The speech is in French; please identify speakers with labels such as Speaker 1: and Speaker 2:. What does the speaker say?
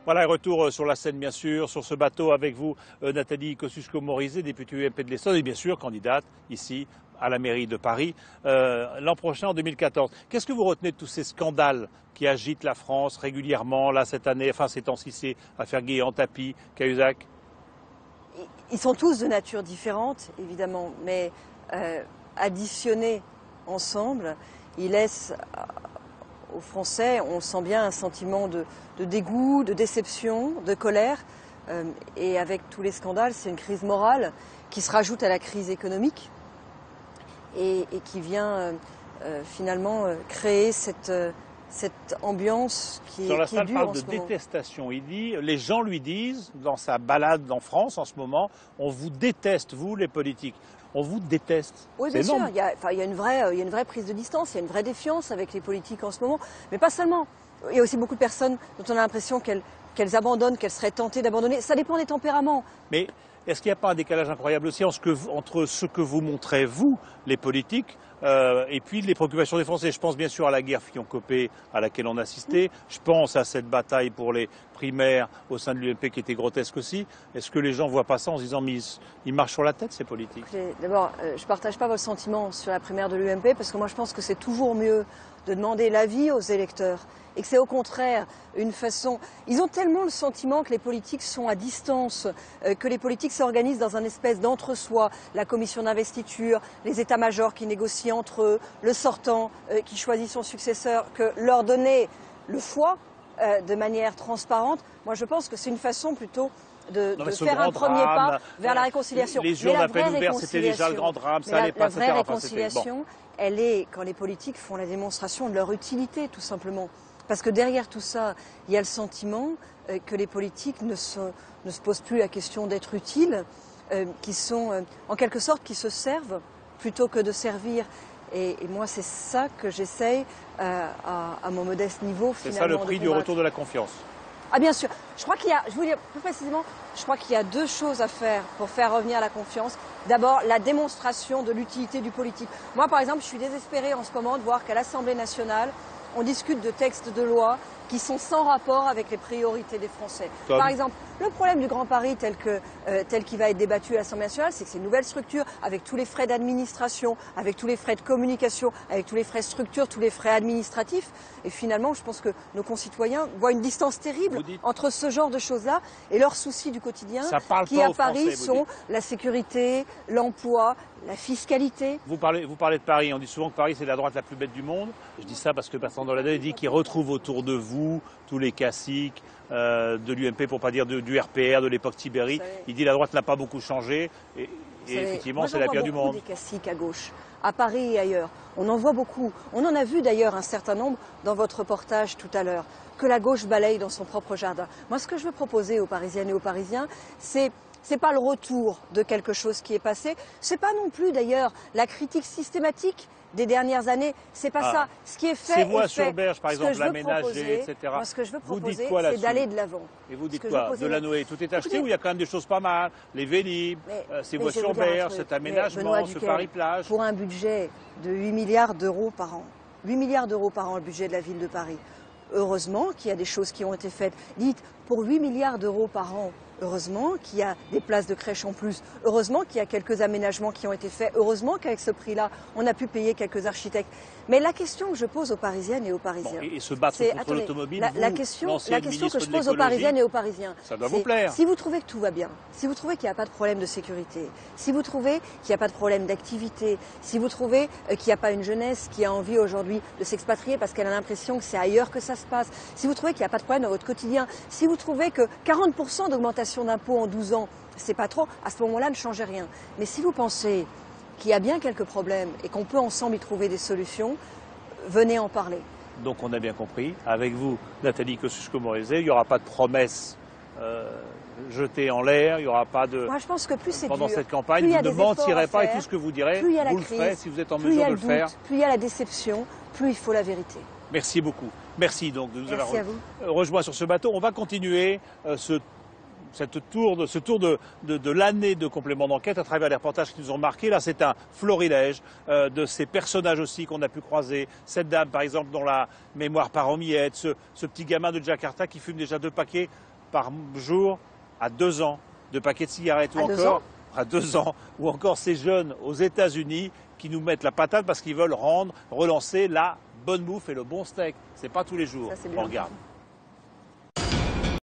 Speaker 1: Voilà, retour sur la scène, bien sûr, sur ce bateau avec vous, Nathalie Kosciusko-Morizet, députée UMP de l'Essonne et bien sûr candidate ici à la mairie de Paris l'an prochain, en 2014. Qu'est-ce que vous retenez de tous ces scandales qui agitent la France régulièrement, là, cette année, enfin ces temps-ci, c'est l'affaire Guéant-Tapie, Cahuzac?
Speaker 2: Ils sont tous de nature différente, évidemment, mais additionnés ensemble, ils laissent aux Français, on sent bien un sentiment de dégoût, de déception, de colère. Et avec tous les scandales, c'est une crise morale qui se rajoute à la crise économique et qui vient finalement créer cette ambiance qui est dure en ce moment.
Speaker 1: Sur la salle parle de détestation. Il dit, les gens lui disent, dans sa balade en France en ce moment, on vous déteste, vous les politiques. On vous déteste.
Speaker 2: Oui, bien sûr, il y a une vraie prise de distance, il y a une vraie défiance avec les politiques en ce moment, mais pas seulement. Il y a aussi beaucoup de personnes dont on a l'impression qu'elles abandonnent, qu'elles seraient tentées d'abandonner. Ça dépend des tempéraments.
Speaker 1: Mais est-ce qu'il n'y a pas un décalage incroyable aussi entre ce que vous montrez, vous, les politiques, et puis les préoccupations des Français? Je pense bien sûr à la guerre Fillon-Copé à laquelle on a assisté. Je pense à cette bataille pour les primaires au sein de l'UMP qui était grotesque aussi. Est-ce que les gens ne voient pas ça en se disant mais ils marchent sur la tête, ces politiques?
Speaker 2: D'abord, je ne partage pas votre sentiment sur la primaire de l'UMP parce que moi je pense que c'est toujours mieux de demander l'avis aux électeurs et que c'est au contraire une façon... Ils ont tellement le sentiment que les politiques sont à distance, que les politiques s'organisent dans un espèce d'entre-soi, la commission d'investiture, les états-majors qui négocient entre eux, le sortant qui choisit son successeur, que leur donner le choix de manière transparente, moi je pense que c'est une façon plutôt de faire un premier pas vers la réconciliation.
Speaker 1: Les jours d'appel ouvert, c'était déjà le grand drame, ça allait pas,
Speaker 2: la vraie réconciliation, elle est quand les politiques font la démonstration de leur utilité, tout simplement. Parce que derrière tout ça, il y a le sentiment que les politiques ne se posent plus la question d'être utiles, qui sont en quelque sorte qui se servent plutôt que de servir. Et moi, c'est ça que j'essaye à mon modeste niveau, finalement.
Speaker 1: C'est ça le prix du retour de la confiance.
Speaker 2: Ah bien sûr. Je crois qu'il y a, je vous dis plus précisément, je crois qu'il y a deux choses à faire pour faire revenir la confiance. D'abord, la démonstration de l'utilité du politique. Moi, par exemple, je suis désespérée en ce moment de voir qu'à l'Assemblée nationale, on discute de textes de loi qui sont sans rapport avec les priorités des Français.
Speaker 1: Comme...
Speaker 2: Par exemple, le problème du Grand Paris tel qu'il va être débattu à l'Assemblée nationale, c'est que c'est une nouvelle structure avec tous les frais d'administration, avec tous les frais de communication, avec tous les frais de structure, tous les frais administratifs. Et finalement, je pense que nos concitoyens voient une distance terrible entre ce genre de choses-là et leurs soucis du quotidien qui, à Paris, sont la sécurité, l'emploi, la fiscalité.
Speaker 1: Vous parlez de Paris, on dit souvent que Paris c'est la droite la plus bête du monde. Je dis ça parce que Bertrand Delanoë dit qu'il retrouve autour de vous tous les classiques de l'UMP, pour pas dire du RPR, de l'époque Tibéri. Il dit la droite n'a pas beaucoup changé et effectivement c'est la pire du monde.
Speaker 2: Des classiques à gauche, à Paris et ailleurs. On en voit beaucoup. On en a vu d'ailleurs un certain nombre dans votre reportage tout à l'heure, que la gauche balaye dans son propre jardin. Moi, ce que je veux proposer aux Parisiennes et aux Parisiens, c'est pas le retour de quelque chose qui est passé. C'est pas non plus d'ailleurs la critique systématique des dernières années. C'est pas ça. Ce qui est fait.
Speaker 1: C'est voies sur berge, par exemple, l'aménager, etc.
Speaker 2: Moi, ce que je veux proposer,
Speaker 1: c'est
Speaker 2: d'aller de l'avant.
Speaker 1: Et vous dites quoi? Delanoë, tout est acheté ou il y a quand même des choses pas mal? Les Vélib, ces voies sur berge, cet aménagement, ce Paris-Plage.
Speaker 2: Pour un budget de 8 milliards d'euros par an. 8 milliards d'euros par an, le budget de la ville de Paris. Heureusement qu'il y a des choses qui ont été faites. Dites, pour 8 milliards d'euros par an, heureusement qu'il y a des places de crèche en plus, heureusement qu'il y a quelques aménagements qui ont été faits, heureusement qu'avec ce prix-là, on a pu payer quelques architectes. Mais la question que je pose aux Parisiennes et aux Parisiens,
Speaker 1: et se battre contre l'automobile,
Speaker 2: la question que je pose aux Parisiennes et aux Parisiens,
Speaker 1: ça doit vous plaire.
Speaker 2: Si vous trouvez que tout va bien, si vous trouvez qu'il n'y a pas de problème de sécurité, si vous trouvez qu'il n'y a pas de problème d'activité, si vous trouvez qu'il n'y a pas une jeunesse qui a envie aujourd'hui de s'expatrier parce qu'elle a l'impression que c'est ailleurs que ça se passe, si vous trouvez qu'il n'y a pas de problème dans votre quotidien, si vous trouvez que 40% d'augmentation d'impôts en 12 ans, c'est pas trop, à ce moment-là, ne changez rien. Mais si vous pensez qu'il y a bien quelques problèmes et qu'on peut ensemble y trouver des solutions, venez en parler.
Speaker 1: Donc on a bien compris, avec vous, Nathalie Kosciusko-Morizet, il n'y aura pas de promesses jetées en l'air, il n'y aura pas de...
Speaker 2: Moi je pense que plus c'est dur,
Speaker 1: pendant cette campagne, vous ne mentirez pas et tout ce que vous direz, vous le ferez si vous êtes en mesure de le faire.
Speaker 2: Plus il y a la déception, plus il faut la vérité.
Speaker 1: Merci beaucoup. Merci donc de nous avoir
Speaker 2: rejoints
Speaker 1: sur ce bateau. On va continuer ce tour de l'année de complément d'enquête à travers les reportages qui nous ont marqués. Là, c'est un florilège de ces personnages aussi qu'on a pu croiser. Cette dame, par exemple, dont la mémoire part en miettes, ce petit gamin de Jakarta qui fume déjà 2 paquets par jour à 2 ans de paquets de cigarettes ou encore à 2 ans, ou encore ces jeunes aux États-Unis qui nous mettent la patate parce qu'ils veulent relancer la bonne bouffe et le bon steak. C'est pas tous les jours.
Speaker 2: Ça, c'est
Speaker 1: On
Speaker 2: bien.
Speaker 1: regarde.